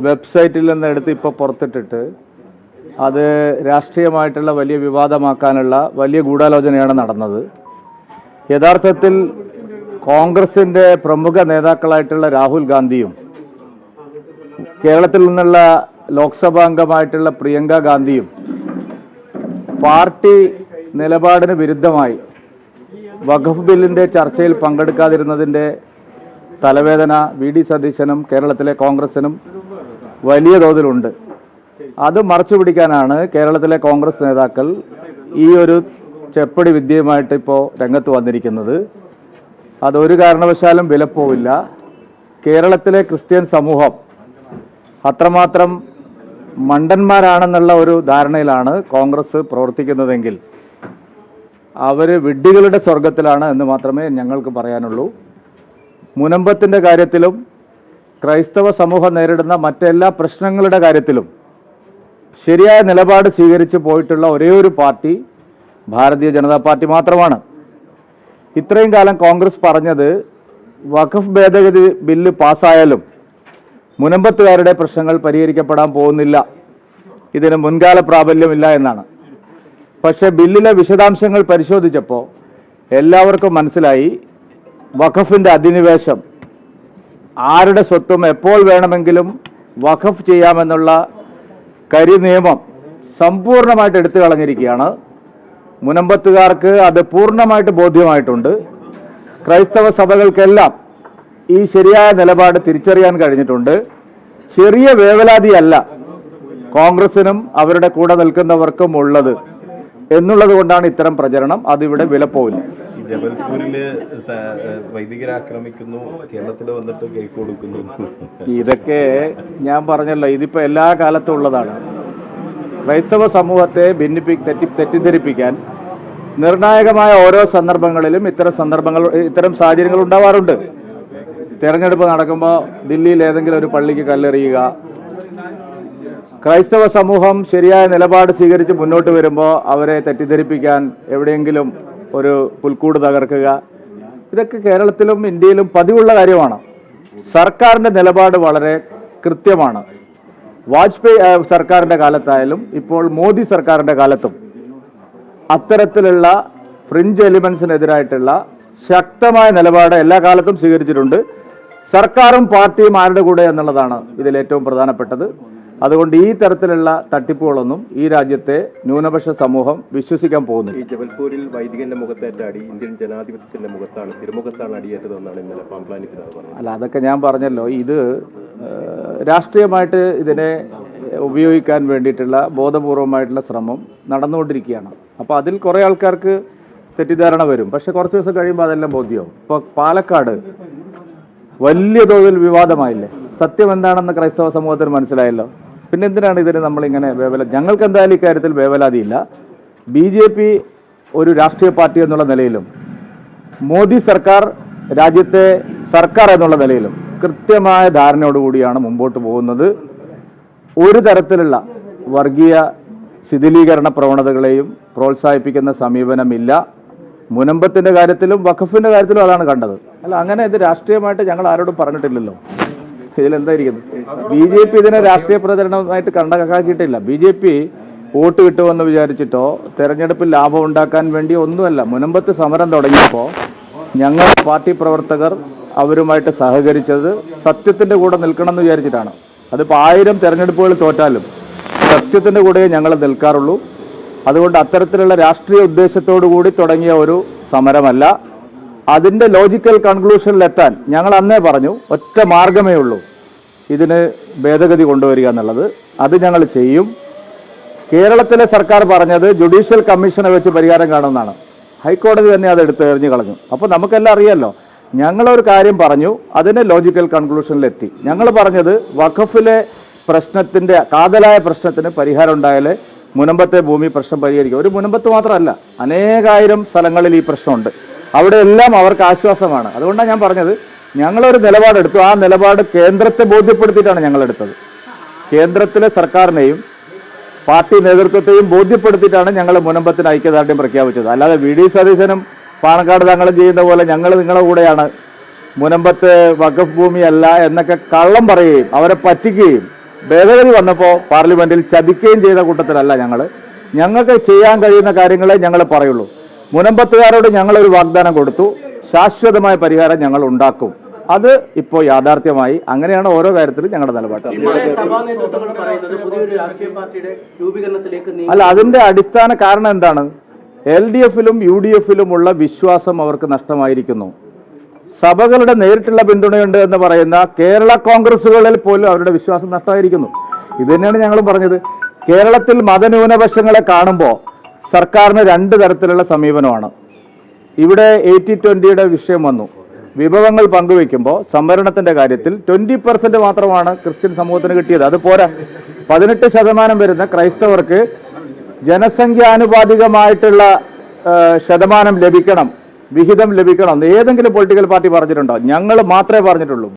വെബ്സൈറ്റിൽ നിന്ന് എടുത്ത് ഇപ്പോൾ പുറത്തിട്ടിട്ട് അത് രാഷ്ട്രീയമായിട്ടുള്ള വലിയ വിവാദമാക്കാനുള്ള വലിയ ഗൂഢാലോചനയാണ് നടന്നത്. യഥാർത്ഥത്തിൽ കോൺഗ്രസിൻ്റെ പ്രമുഖ നേതാക്കളായിട്ടുള്ള രാഹുൽ ഗാന്ധിയും കേരളത്തിൽ നിന്നുള്ള ലോക്സഭാ അംഗമായിട്ടുള്ള പ്രിയങ്ക ഗാന്ധിയും പാർട്ടി നിലപാടിന് വിരുദ്ധമായി വഖഫ് ബില്ലിൻ്റെ ചർച്ചയിൽ പങ്കെടുക്കാതിരുന്നതിൻ്റെ തലവേദന വി.ഡി. സതീശനും കേരളത്തിലെ കോൺഗ്രസിനും വലിയ തോതിലുണ്ട്. അത് മറച്ചു പിടിക്കാനാണ് കേരളത്തിലെ കോൺഗ്രസ് നേതാക്കൾ ഈ ഒരു ചെപ്പടി വിദ്യയുമായിട്ട് ഇപ്പോൾ രംഗത്ത് വന്നിരിക്കുന്നത്. അതൊരു കാരണവശാലും വിലപ്പോവില്ല. കേരളത്തിലെ ക്രിസ്ത്യൻ സമൂഹം അത്രമാത്രം മണ്ടന്മാരാണെന്നുള്ള ഒരു ധാരണയിലാണ് കോൺഗ്രസ് പ്രവർത്തിക്കുന്നതെങ്കിൽ അവർ വിഡ്ഢികളുടെ സ്വർഗത്തിലാണ് എന്ന് മാത്രമേ ഞങ്ങൾക്ക് പറയാനുള്ളൂ. മുനമ്പത്തിൻ്റെ കാര്യത്തിലും ക്രൈസ്തവ സമൂഹം നേരിടുന്ന മറ്റെല്ലാ പ്രശ്നങ്ങളുടെ കാര്യത്തിലും ശരിയായ നിലപാട് സ്വീകരിച്ച് പോയിട്ടുള്ള ഒരേ ഒരു പാർട്ടി ഭാരതീയ ജനതാ പാർട്ടി മാത്രമാണ്. ഇത്രയും കാലം കോൺഗ്രസ് പറഞ്ഞത് വഖഫ് ഭേദഗതി ബില്ല് പാസ്സായാലും മുനമ്പത്തുകാരുടെ പ്രശ്നങ്ങൾ പരിഹരിക്കപ്പെടാൻ പോകുന്നില്ല, ഇതിന് മുൻകാല പ്രാബല്യമില്ല എന്നാണ്. പക്ഷേ ബില്ലിലെ വിശദാംശങ്ങൾ പരിശോധിച്ചപ്പോൾ എല്ലാവർക്കും മനസ്സിലായി വഖഫിൻ്റെ അധിനിവേശം, ആരുടെ സ്വത്തും എപ്പോൾ വേണമെങ്കിലും വഖഫ് ചെയ്യാമെന്നുള്ള കരിനിയമം സമ്പൂർണ്ണമായിട്ട് എടുത്തു കളഞ്ഞിരിക്കുകയാണ്. മുനമ്പത്തുകാർക്ക് അത് പൂർണ്ണമായിട്ട് ബോധ്യമായിട്ടുണ്ട്. ക്രൈസ്തവ സഭകൾക്കെല്ലാം ഈ ശരിയായ നിലപാട് തിരിച്ചറിയാൻ കഴിഞ്ഞിട്ടുണ്ട്. ചെറിയ വേവലാതിയല്ല കോൺഗ്രസിനും അവരുടെ കൂടെ നിൽക്കുന്നവർക്കും ഉള്ളത് എന്നുള്ളത് കൊണ്ടാണ് ഇത്തരം പ്രചരണം. അതിവിടെ വിലപ്പോവില്ല. ജബൽപൂരില് വൈദികരെ ആക്രമിക്കുന്നു, കേരളത്തിൽ വന്നിട്ട് കേക്ക് കൊടുക്കുന്നു. ഇതൊക്കെ ഞാൻ പറഞ്ഞല്ലോ, ഇതിപ്പോ എല്ലാ കാലത്തും ഉള്ളതാണ്. ക്രൈസ്തവ സമൂഹത്തെ തെറ്റിദ്ധരിപ്പിക്കാൻ നിർണായകമായ ഓരോ സന്ദർഭങ്ങളിലും ഇത്തരം സാഹചര്യങ്ങൾ ഉണ്ടാവാറുണ്ട്. തെരഞ്ഞെടുപ്പ് നടക്കുമ്പോൾ ദില്ലിയിൽ ഏതെങ്കിലും ഒരു പള്ളിക്ക് കല്ലെറിയുക, ക്രൈസ്തവ സമൂഹം ശരിയായ നിലപാട് സ്വീകരിച്ച് മുന്നോട്ട് വരുമ്പോൾ അവരെ തെറ്റിദ്ധരിപ്പിക്കാൻ എവിടെയെങ്കിലും ഒരു പുൽക്കൂട് തകർക്കുക, ഇതൊക്കെ കേരളത്തിലും ഇന്ത്യയിലും പതിവുള്ള കാര്യമാണ്. സർക്കാരിൻ്റെ നിലപാട് വളരെ കൃത്യമാണ്. വാജ്പേയി സർക്കാരിൻ്റെ കാലത്തായാലും ഇപ്പോൾ മോദി സർക്കാരിൻ്റെ കാലത്തും അത്തരത്തിലുള്ള ഫ്രിഞ്ച് എലിമെന്റ്സിനെതിരായിട്ടുള്ള ശക്തമായ നിലപാട് എല്ലാ കാലത്തും സ്വീകരിച്ചിട്ടുണ്ട്. സർക്കാരും പാർട്ടിയും ആരുടെ കൂടെ എന്നുള്ളതാണ് ഇതിലേറ്റവും പ്രധാനപ്പെട്ടത്. അതുകൊണ്ട് ഈ തരത്തിലുള്ള തട്ടിപ്പുകളൊന്നും ഈ രാജ്യത്തെ ന്യൂനപക്ഷ സമൂഹം വിശ്വസിക്കാൻ പോകുന്നില്ല. ഈ ജബൽപൂരിൽ വൈദികന്റെ മുഖത്തേറ്റ അടി ഇന്ത്യൻ ജനാധിപത്യത്തിന്റെ തിരുമുഖത്താണ് അടിയേറ്റതെന്നാണ് ഇന്നലെ പാംപ്ലാനിക്കുന്നത് പറഞ്ഞത്. അല്ല, അതൊക്കെ ഞാൻ പറഞ്ഞല്ലോ, ഇത് രാഷ്ട്രീയമായിട്ട് ഇതിനെ ഉപയോഗിക്കാൻ വേണ്ടിയിട്ടുള്ള ബോധപൂർവമായിട്ടുള്ള ശ്രമം നടന്നുകൊണ്ടിരിക്കുകയാണ്. അപ്പോൾ അതിൽ കുറേ ആൾക്കാർക്ക് തെറ്റിദ്ധാരണ വരും. പക്ഷെ കുറച്ച് ദിവസം കഴിയുമ്പോൾ അതെല്ലാം ബോധ്യമാവും. ഇപ്പോൾ പാലക്കാട് വലിയ തോതിൽ വിവാദമായില്ലേ? സത്യം എന്താണെന്ന് ക്രൈസ്തവ സമൂഹത്തിന് മനസ്സിലായല്ലോ. പിന്നെ എന്തിനാണ് ഇതിന് നമ്മളിങ്ങനെ ഞങ്ങൾക്ക് എന്തായാലും ഇക്കാര്യത്തിൽ വേവലാതിയില്ല. BJP ഒരു രാഷ്ട്രീയ പാർട്ടി എന്നുള്ള നിലയിലും മോദി സർക്കാർ രാജ്യത്തെ സർക്കാർ എന്നുള്ള നിലയിലും കൃത്യമായ ധാരണയോടുകൂടിയാണ് മുമ്പോട്ട് പോകുന്നത്. ഒരു തരത്തിലുള്ള വർഗീയ ശിഥിലീകരണ പ്രവണതകളെയും പ്രോത്സാഹിപ്പിക്കുന്ന സമീപനമില്ല. മുനമ്പത്തിൻ്റെ കാര്യത്തിലും വഖഫിൻ്റെ കാര്യത്തിലും അതാണ് കണ്ടത്. അല്ല, അങ്ങനെ ഇത് രാഷ്ട്രീയമായിട്ട് ഞങ്ങൾ ആരോടും പറഞ്ഞിട്ടില്ലല്ലോ. ഇതിലെന്തായിരിക്കുന്നത്? BJP ഇതിനെ രാഷ്ട്രീയ പ്രചരണമായിട്ട് കണക്കാക്കിയിട്ടില്ല. BJP വോട്ട് കിട്ടുമെന്ന് വിചാരിച്ചിട്ടോ തെരഞ്ഞെടുപ്പിൽ ലാഭം ഉണ്ടാക്കാൻ വേണ്ടി ഒന്നുമല്ല. മുനമ്പത്ത് സമരം തുടങ്ങിയപ്പോൾ ഞങ്ങൾ പാർട്ടി പ്രവർത്തകർ അവരുമായിട്ട് സഹകരിച്ചത് സത്യത്തിൻ്റെ കൂടെ നിൽക്കണമെന്ന് വിചാരിച്ചിട്ടാണ്. അതിപ്പോൾ 1000 തെരഞ്ഞെടുപ്പുകൾ തോറ്റാലും സത്യത്തിൻ്റെ കൂടെ ഞങ്ങൾ നിൽക്കാറുള്ളൂ. അതുകൊണ്ട് അത്തരത്തിലുള്ള രാഷ്ട്രീയ ഉദ്ദേശത്തോടു കൂടി തുടങ്ങിയ ഒരു സമരമല്ല. അതിൻ്റെ ലോജിക്കൽ കൺക്ലൂഷനിലെത്താൻ ഞങ്ങൾ അന്നേ പറഞ്ഞു, ഒറ്റ മാർഗമേ ഉള്ളൂ, ഇതിന് ഭേദഗതി കൊണ്ടുവരിക എന്നുള്ളത്. അത് ഞങ്ങൾ ചെയ്യും. കേരളത്തിലെ സർക്കാർ പറഞ്ഞത് ജുഡീഷ്യൽ കമ്മീഷനെ വെച്ച് പരിഹാരം കാണുമെന്നാണ്. ഹൈക്കോടതി തന്നെ അത് എടുത്ത് എറിഞ്ഞു കളഞ്ഞു. അപ്പോൾ നമുക്കെല്ലാം അറിയാമല്ലോ, ഞങ്ങളൊരു കാര്യം പറഞ്ഞു, അതിന് ലോജിക്കൽ കൺക്ലൂഷനിലെത്തി. ഞങ്ങൾ പറഞ്ഞത് വഖഫിലെ പ്രശ്നത്തിൻ്റെ കാതലായ പ്രശ്നത്തിന് പരിഹാരം ഉണ്ടായാലേ മുനമ്പത്തെ ഭൂമി പ്രശ്നം പരിഹരിക്കും. ഒരു മുനമ്പത്ത് മാത്രമല്ല, അനേകായിരം സ്ഥലങ്ങളിൽ ഈ പ്രശ്നമുണ്ട്. അവിടെയെല്ലാം അവർക്ക് ആശ്വാസമാണ്. അതുകൊണ്ടാണ് ഞാൻ പറഞ്ഞത്, ഞങ്ങളൊരു നിലപാടെടുത്തു. ആ നിലപാട് കേന്ദ്രത്തെ ബോധ്യപ്പെടുത്തിയിട്ടാണ് ഞങ്ങളെടുത്തത്. കേന്ദ്രത്തിലെ സർക്കാരിനെയും പാർട്ടി നേതൃത്വത്തെയും ബോധ്യപ്പെടുത്തിയിട്ടാണ് ഞങ്ങൾ മുനമ്പത്തിന് ഐക്യദാർഢ്യം പ്രഖ്യാപിച്ചത്. അല്ലാതെ വി.ഡി. സതീശനും പാണക്കാട് തങ്ങളും ചെയ്യുന്ന പോലെ ഞങ്ങൾ നിങ്ങളുടെ കൂടെയാണ്, മുനമ്പത്ത് വഖഫ് ഭൂമിയല്ല എന്നൊക്കെ കള്ളം പറയുകയും അവരെ പറ്റിക്കുകയും ഭേദഗതി വന്നപ്പോൾ പാർലമെന്റിൽ ചതിക്കുകയും ചെയ്ത കൂട്ടത്തിലല്ല ഞങ്ങൾ. ഞങ്ങൾക്ക് ചെയ്യാൻ കഴിയുന്ന കാര്യങ്ങളെ ഞങ്ങൾ പറയുള്ളൂ. മുനമ്പത്തുകാരോട് ഞങ്ങളൊരു വാഗ്ദാനം കൊടുത്തു, ശാശ്വതമായ പരിഹാരം ഞങ്ങൾ ഉണ്ടാക്കും. അത് ഇപ്പോൾ യാഥാർത്ഥ്യമായി. അങ്ങനെയാണ് ഓരോ കാര്യത്തിലും ഞങ്ങളുടെ നിലപാട്. അല്ല, അതിന്റെ അടിസ്ഥാന കാരണം എന്താണ്? LDF-ലും UDF-ലും വിശ്വാസം അവർക്ക് നഷ്ടമായിരിക്കുന്നു. സഭകളുടെ നേരിട്ടുള്ള പിന്തുണയുണ്ട് എന്ന് പറയുന്ന കേരള കോൺഗ്രസുകളിൽ പോലും അവരുടെ വിശ്വാസം നഷ്ടമായിരിക്കുന്നു. ഇത് തന്നെയാണ് ഞങ്ങളും പറഞ്ഞത്. കേരളത്തിൽ മതന്യൂനപക്ഷങ്ങളെ കാണുമ്പോൾ സർക്കാരിന് രണ്ട് തരത്തിലുള്ള സമീപനമാണ്. ഇവിടെ 80-20 വിഷയം വന്നു. വിഭവങ്ങൾ പങ്കുവെക്കുമ്പോൾ സംവരണത്തിന്റെ കാര്യത്തിൽ 20% മാത്രമാണ് ക്രിസ്ത്യൻ സമൂഹത്തിന് കിട്ടിയത്. അത് പോരാ. 18% വരുന്ന ക്രൈസ്തവർക്ക് ജനസംഖ്യാനുപാതികമായിട്ടുള്ള ശതമാനം ലഭിക്കണം, വിഹിതം ലഭിക്കണം. ഏതെങ്കിലും പൊളിറ്റിക്കൽ പാർട്ടി പറഞ്ഞിട്ടുണ്ടോ? ഞങ്ങൾ മാത്രമേ പറഞ്ഞിട്ടുള്ളൂ.